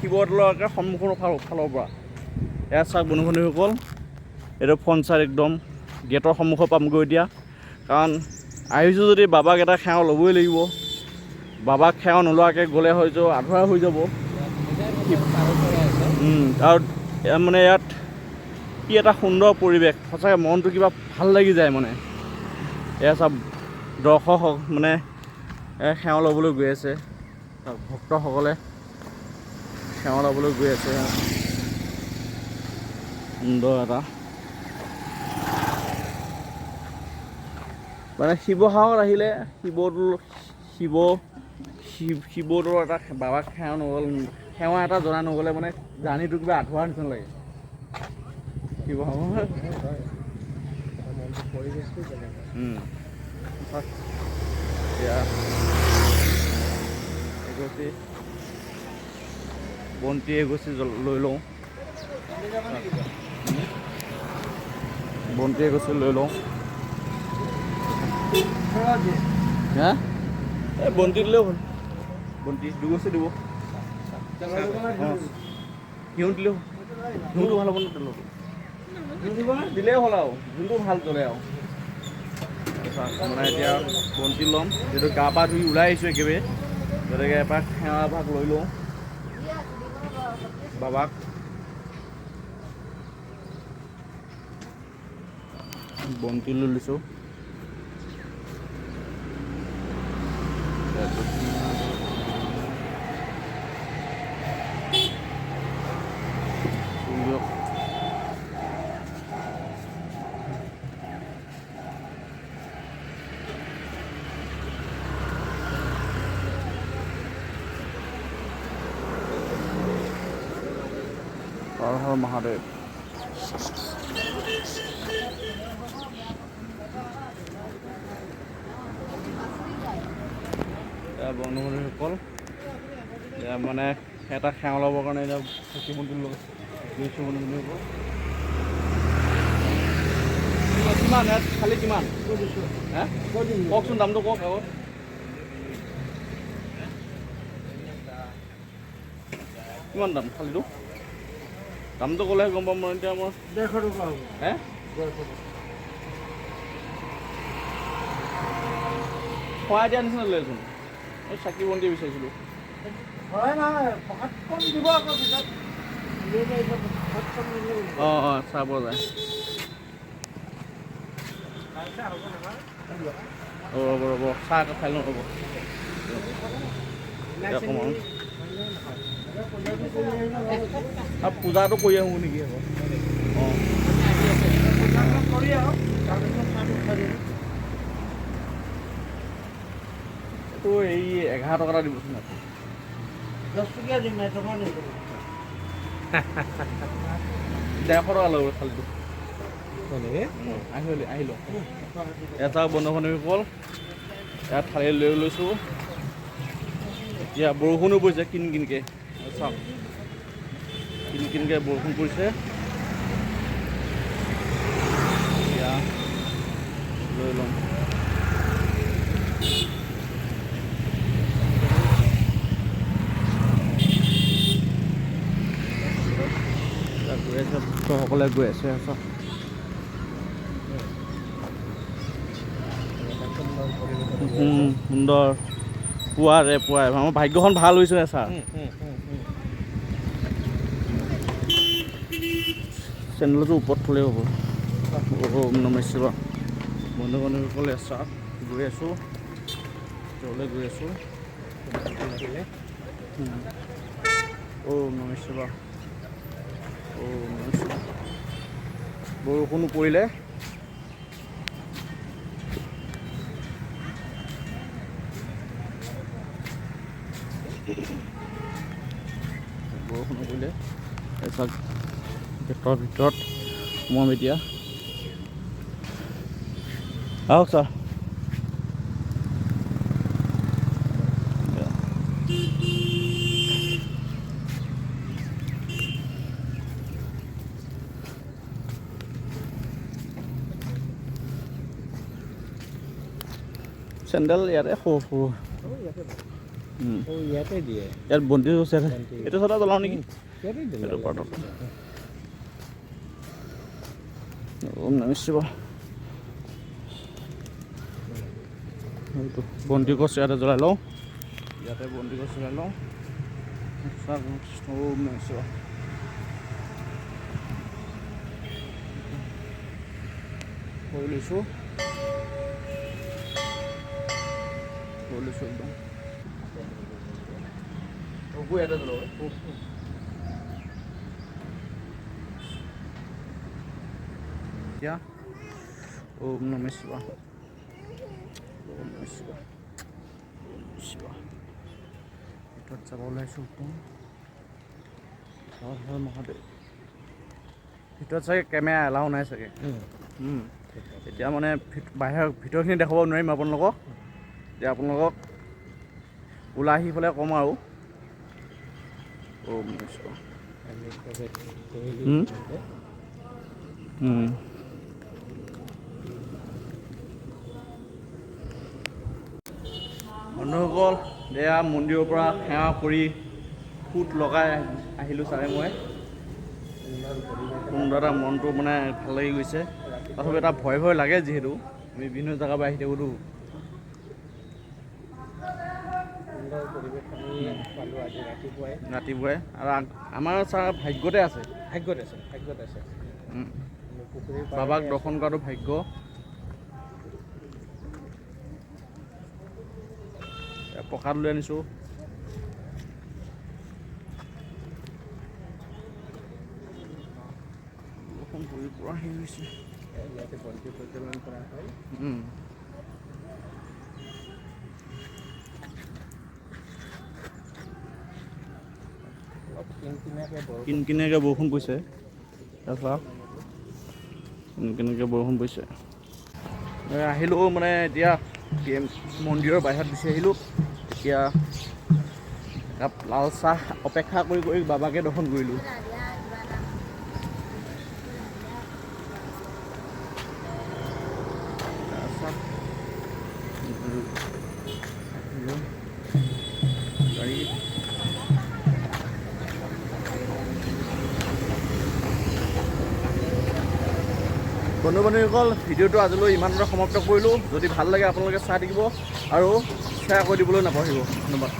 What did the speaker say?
শিৱদৌলকে সন্মুখৰ ফালৰ পৰা এয়া চাওক বন্ধু-বান্ধৱীসকল, এইটো ফ্ৰণ্ট চাইড একদম গেটৰ সন্মুখৰ পামগৈ এতিয়া। কাৰণ আহিছোঁ যদি বাবাক এটা সেৱা ল'বই লাগিব। বাবাক সেৱা নোলোৱাকৈ গ'লে হয়তো আধৰুৱা হৈ যাব। আৰু মানে ইয়াত কি এটা সুন্দৰ পৰিৱেশ, সঁচাকৈ মনটো কিবা ভাল লাগি যায় মানে। এয়া চাওক দৰ্শক মানে সেৱা ল'বলৈ গৈ আছে, ভক্তসকলে সেৱা ল'বলৈ গৈ আছে। সুন্দৰ এটা মানে শিৱসাগৰত আহিলে শিৱদৌলৰ এটা বাবাক সেৱা এটা জনাই নগ'লে মানে জাৰ্ণিটো কিবা আধৰুৱা নিচিনা লাগে। শিৱসাগৰ এতিয়া এগছি বন্তি এগছি লৈ লওঁ, বন্তি এগছি লৈ লওঁ। হা এই বন্তি দিলেও হ'ল, বন্তি দুগছি দিব। ঘিউ দিলেও ঘিউটো ভাল হ'ব ন, তেলটো দিলেই হ'ল আৰু যোনটো ভাল জ্বলে আৰু। মানে এতিয়া বন্তি ল'ম, যিহেতু গা পা ধুই ওলাই আহিছোঁ একেবাৰে, গতিকে এপাক সেৱা এভাগ লৈ লওঁ বাবাক। বন্তি লৈ লৈছোঁ। হৰ হৰ মহাদেৱ। বন্ধু-বান্ধৱীসকল, মানে এটা সেৱা ল'বৰ কাৰণে এতিয়া চাকি বন্তি লৈছোঁ বন্ধু-বান্ধৱীসকল। কিমান ইয়াত খালি কিমান? হা কওকচোন, দামটো কওক আগত। কিমান দাম খালিটো? দামটো ক'লেহে গম পাম মই। এতিয়া মই 150 টকা হ'ব। হে 150 টকা খোৱাই দিয়া নিচিনা লৈছোন। মই চাকি বন্তি বিচাৰিছিলোঁ। অঁ চাব যায়। ৰ'ব চাহ এটা খাই লওঁ, ৰ'ব অকণমান। পূজাটো কৰি আহোঁ নেকি আকৌ। অঁ এইটো এই 11 টকা এটা দিবচোন। 10 টকীয়া দিম, 1 টকা নিদিব। 150 টকা ল'ব খালিটো। আহিলোঁ এটা বন্ধু-বান্ধৱীসকল, ইয়াত থালি লৈ লৈছোঁ। এতিয়া বৰষুণো পৰিছে কিনকিনকৈ, চাওক কিনকিনকৈ বৰষুণ পৰিছে। এতিয়া লৈ ল'ম। গৈ আছে ভক্তসকলে গৈ আছে। চাওক সুন্দৰ পুৱাৰে আমাৰ ভাগ্যখন ভাল হৈছে ছাৰ। চেনেলটো ওপৰত থ'লেই হ'ব। নমস্কাৰ বন্ধু-বান্ধৱীসকলে, চাওক গৈ আছোঁ, য'লৈ গৈ আছোঁ। নমস্কাৰ। বৰষুণো পৰিলে। চাওক গেটৰ ভিতৰত সোমাম এতিয়া। আহক ছাৰ। চেণ্ডেল ইয়াতে সৰু ইয়াতে দিয়ে ইয়াত বন্তি আছে এইটো চটা জ্বলাওঁ নেকি ইয়াতে দিয়ে এইটো পাতত ওম নমঃ শিৱায় এইটো বন্তি গছ ইয়াতে জ্বলাই লওঁ ইয়াতে বন্তি গছ জ্বলাই লওঁ ওম নমঃ শিৱায় কৰি লৈছোঁ একদম ওপো ইয়াতে জ্বলাব এতিয়া ওম নমঃ শিৱায় ওম নমঃ শিৱায় শিৱায় ভিতৰত যাব ওলাইছোঁ একদম হৰ হৰ মহাদেৱ ভিতৰত চাগে কেমেৰা এলাও নাই চাগে এতিয়া মানে বাহিৰৰ ভিতৰখিনি দেখাব নোৱাৰিম আপোনালোকক এতিয়া আপোনালোকক ওলাই আহি পেলাই ক'ম আৰু ওম নমঃ শিৱায় বন্ধুসকল এয়া মন্দিৰৰ পৰা সেৱা কৰি ফুট লগাই আহিলোঁ চাৰে মই সুন্দৰ এটা মনটো মানে ভাল লাগি গৈছে তথাপি এটা ভয় ভয় লাগে যিহেতু আমি বিভিন্ন জেগাৰ পৰা আহি থাকোঁতো ৰাতিপুৱাই আৰু আমাৰ ছাৰ ভাগ্যতে আছে বাবাক দৰ্শন কৰাটো ভাগ্য প্ৰসাদ লৈ আনিছোঁ পৰা হেৰি হৈছে ইয়াতে বন্তি প্ৰজ্বলন কৰা হয় কিনকিনীয়াকৈ বৰষুণ পৰিছে কিনকিনীয়াকৈ বৰষুণ পৰিছে আহিলোঁ মানে এতিয়া মন্দিৰৰ বাহিৰত গুচি আহিলোঁ এতিয়া একাপ লাল চাহ অপেক্ষা কৰি কৰি বাবাকে দৰ্শন কৰিলোঁ বন্ধু বান্ধৱীসকল ভিডিঅ'টো আজিলৈ ইমানতে সমাপ্ত কৰিলোঁ যদি ভাল লাগে আপোনালোকে চাই থাকিব আৰু শ্বেয়াৰ কৰি দিবলৈ নাপাহৰিব ধন্যবাদ